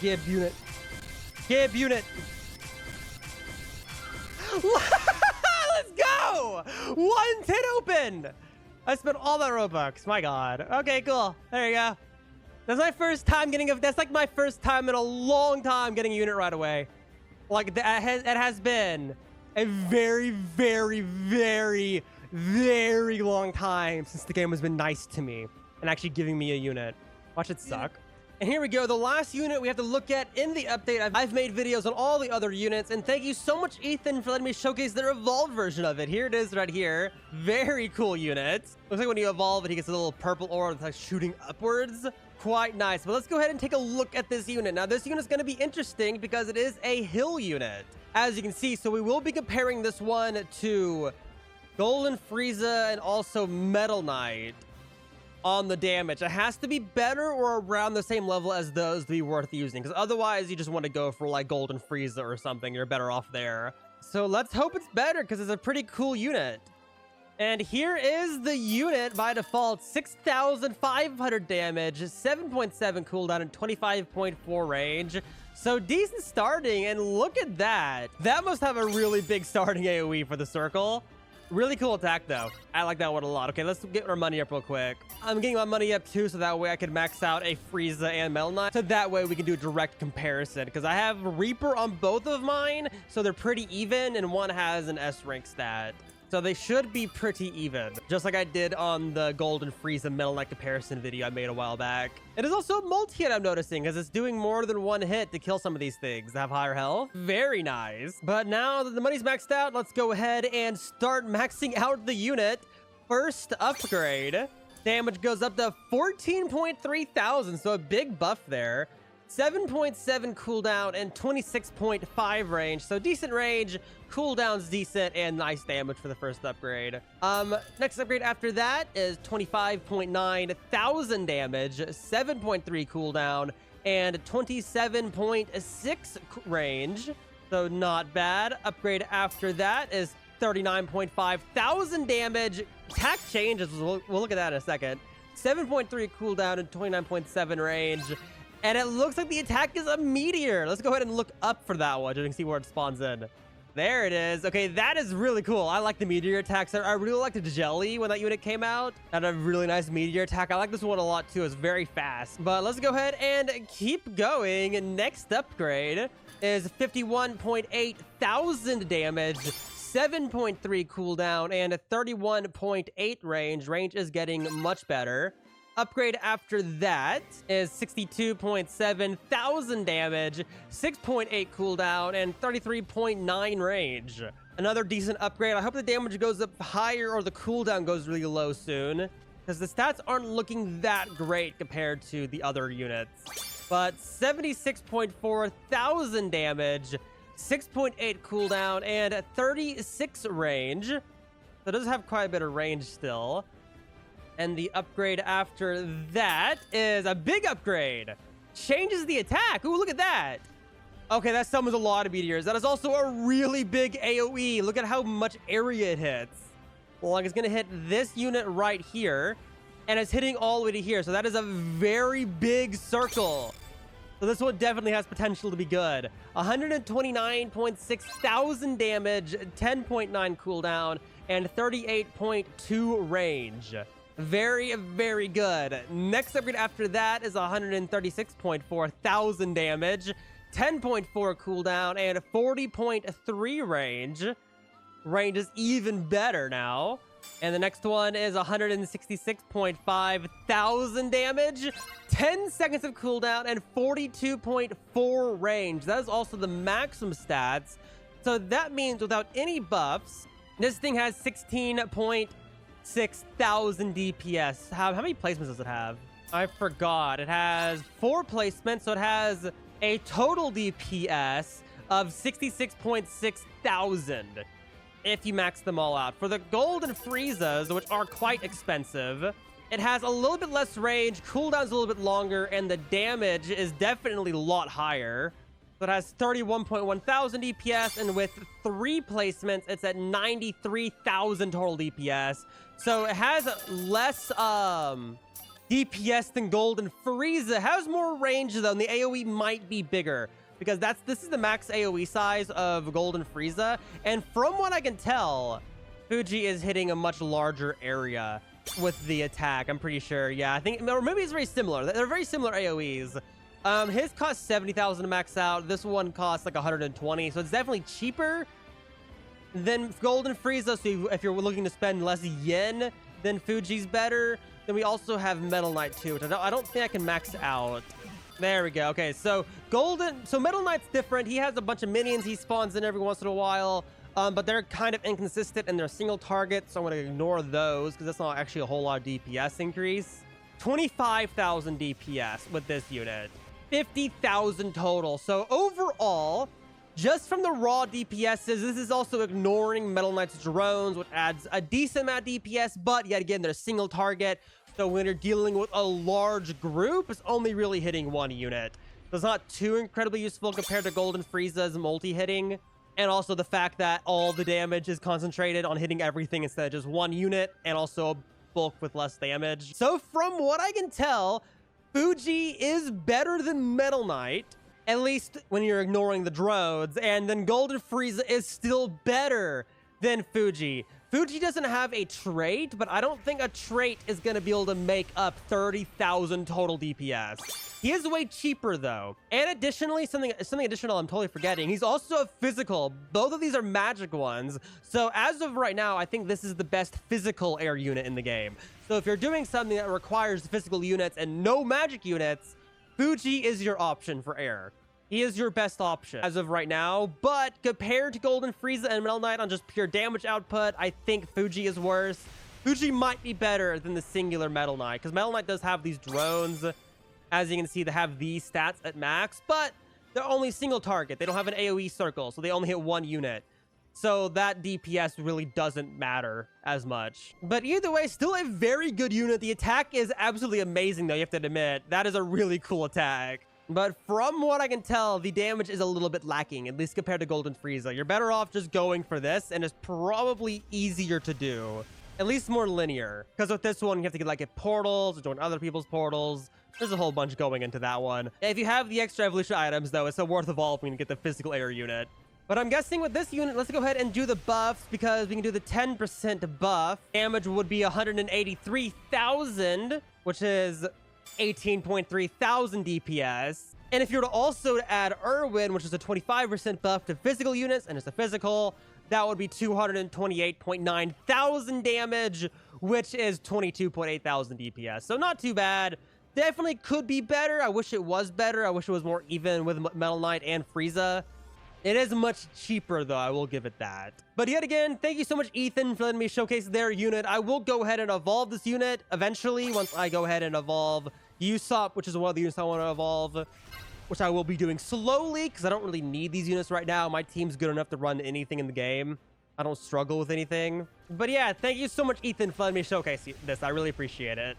Gib unit. Gib unit. Let's go! 110 open! I spent all that Robux. My God. Okay, cool. There you go. That's my first time getting a... That's like my first time in a long time getting a unit right away. Like, it has been a very, very, very, very long time since the game has been nice to me and actually giving me a unit. Watch it suck. And here we go, the last unit we have to look at in the update. I've made videos on all the other units, and thank you so much, Ethan, for letting me showcase their evolved version of it. Here it is right here. Very cool unit. Looks like when you evolve it, he gets a little purple aura that's like shooting upwards. Quite nice. But let's go ahead and take a look at this unit. Now, this unit is going to be interesting because it is a hill unit, as you can see. So we will be comparing this one to Golden Frieza and also Metal Knight on the damage. It has to be better or around the same level as those to be worth using, because otherwise you just want to go for like Golden Frieza or something. You're better off there. So let's hope it's better, because it's a pretty cool unit. And here is the unit by default. 6,500 damage, 7.7 cooldown, and 25.4 range. So decent starting, and look at that. That must have a really big starting AoE for the circle. Really cool attack, though. I like that one a lot. Okay, let's get our money up real quick. I'm getting my money up, too, so that way I can max out a Frieza and Metal Knight. So that way we can do a direct comparison, because I have Reaper on both of mine, so they're pretty even, and one has an S rank stat. So they should be pretty even, just like I did on the Golden Frieza Metal Knight comparison video I made a while back. It is also multi-hit, I'm noticing, because it's doing more than one hit to kill some of these things that have higher health. Very nice. But now that the money's maxed out, let's go ahead and start maxing out the unit. First upgrade. Damage goes up to 14.3 thousand, so a big buff there. 7.7 cooldown and 26.5 range, so decent range. Cooldown's decent and nice damage for the first upgrade. Next upgrade after that is 25.9 thousand damage, 7.3 cooldown, and 27.6 range. So not bad. Upgrade after that is 39.5 thousand damage. Attack changes. We'll look at that in a second. 7.3 cooldown and 29.7 range. And it looks like the attack is a meteor. Let's go ahead and look up for that one so you can see where it spawns in. There it is. Okay, that is really cool. I like the meteor attacks. I really liked the Jelly when that unit came out. That had a really nice meteor attack. I like this one a lot too. It's very fast. But let's go ahead and keep going. Next upgrade is 51.8 thousand damage, 7.3 cooldown, and 31.8 range. Range is getting much better. Upgrade after that is 62.7 thousand damage, 6.8 cooldown, and 33.9 range. Another decent upgrade. I hope the damage goes up higher or the cooldown goes really low soon, because the stats aren't looking that great compared to the other units. But 76.4 thousand damage, 6.8 cooldown, and 36 range. So it does have quite a bit of range still. And the upgrade after that is a big upgrade. Changes the attack. Ooh, look at that. Okay, that summons a lot of meteors. That is also a really big AoE. Look at how much area it hits. Well, it's going to hit this unit right here. And it's hitting all the way to here. So that is a very big circle. So this one definitely has potential to be good. 129.6 thousand damage, 10.9 cooldown, and 38.2 range. Very, very good. Next upgrade after that is 136.4 thousand damage, 10.4 cooldown, and 40.3 range. Range is even better now. And the next one is 166.5 thousand damage, 10 seconds of cooldown, and 42.4 range. That is also the maximum stats. So that means without any buffs, this thing has 16.6 thousand DPS. How many placements does it have? I forgot. It has 4 placements, so it has a total DPS of 66.6 thousand if you max them all out. For the Golden Friezas, which are quite expensive, it has a little bit less range, cooldown's a little bit longer, and the damage is definitely a lot higher. So it has 31.1 thousand DPS, and with 3 placements, it's at 93,000 total DPS. So it has less DPS than Golden Frieza. Has more range though, and the AoE might be bigger because this is the max AoE size of Golden Frieza. And from what I can tell, Fuji is hitting a much larger area with the attack. I'm pretty sure. Yeah, I think, or maybe it's very similar. They're very similar AoEs. His costs 70,000 to max out. This one costs like 120, so it's definitely cheaper than Golden Frieza. So if you're looking to spend less yen, then Fuji's better. Then we also have Metal Knight too, which I don't think I can max out. There we go. Okay, so Metal Knight's different. He has a bunch of minions he spawns in every once in a while, but they're kind of inconsistent and they're single targets, so I'm going to ignore those because that's not actually a whole lot of DPS increase. 25,000 DPS with this unit. 50,000 total. So overall, just from the raw DPSs, this is also ignoring Metal Knight's drones, which adds a decent amount of DPS, but yet again, they're single target. So when you're dealing with a large group, it's only really hitting one unit. So it's not too incredibly useful compared to Golden Frieza's multi-hitting. And also the fact that all the damage is concentrated on hitting everything instead of just one unit, and also bulk with less damage. So from what I can tell, Fuji is better than Metal Knight, at least when you're ignoring the drones, and then Golden Frieza is still better than Fuji. Fuji doesn't have a trait, but I don't think a trait is going to be able to make up 30,000 total DPS. He is way cheaper, though. And additionally, something additional I'm totally forgetting, he's also a physical. Both of these are magic ones. So as of right now, I think this is the best physical air unit in the game. So if you're doing something that requires physical units and no magic units, Fuji is your option for air. He is your best option as of right now, but compared to Golden Frieza and Metal Knight on just pure damage output, I think Fuji is worse. Fuji might be better than the singular Metal Knight, because Metal Knight does have these drones. As you can see, they have these stats at max, but they're only single target. They don't have an AoE circle, so they only hit one unit. So that DPS really doesn't matter as much. But either way, still a very good unit. The attack is absolutely amazing, though, you have to admit. That is a really cool attack. But from what I can tell, the damage is a little bit lacking, at least compared to Golden Frieza. You're better off just going for this, and it's probably easier to do. At least more linear. Because with this one, you have to get portals, or join other people's portals. There's a whole bunch going into that one. If you have the extra evolution items, though, it's so worth evolving to get the physical air unit. But I'm guessing with this unit, let's go ahead and do the buffs, because we can do the 10% buff. Damage would be 183,000, which is 18.3 thousand DPS. And if you were to also add Irwin, which is a 25% buff to physical units, and it's a physical, that would be 228.9 thousand damage, which is 22.8 thousand DPS. So not too bad. Definitely could be better. I wish it was better. I wish it was more even with Metal Knight and Frieza. It is much cheaper, though. I will give it that. But yet again, thank you so much, Ethan, for letting me showcase their unit. I will go ahead and evolve this unit eventually once I go ahead and evolve Usopp, which is one of the units I want to evolve, which I will be doing slowly because I don't really need these units right now. My team's good enough to run anything in the game. I don't struggle with anything. But yeah, thank you so much, Ethan, for letting me showcase this. I really appreciate it.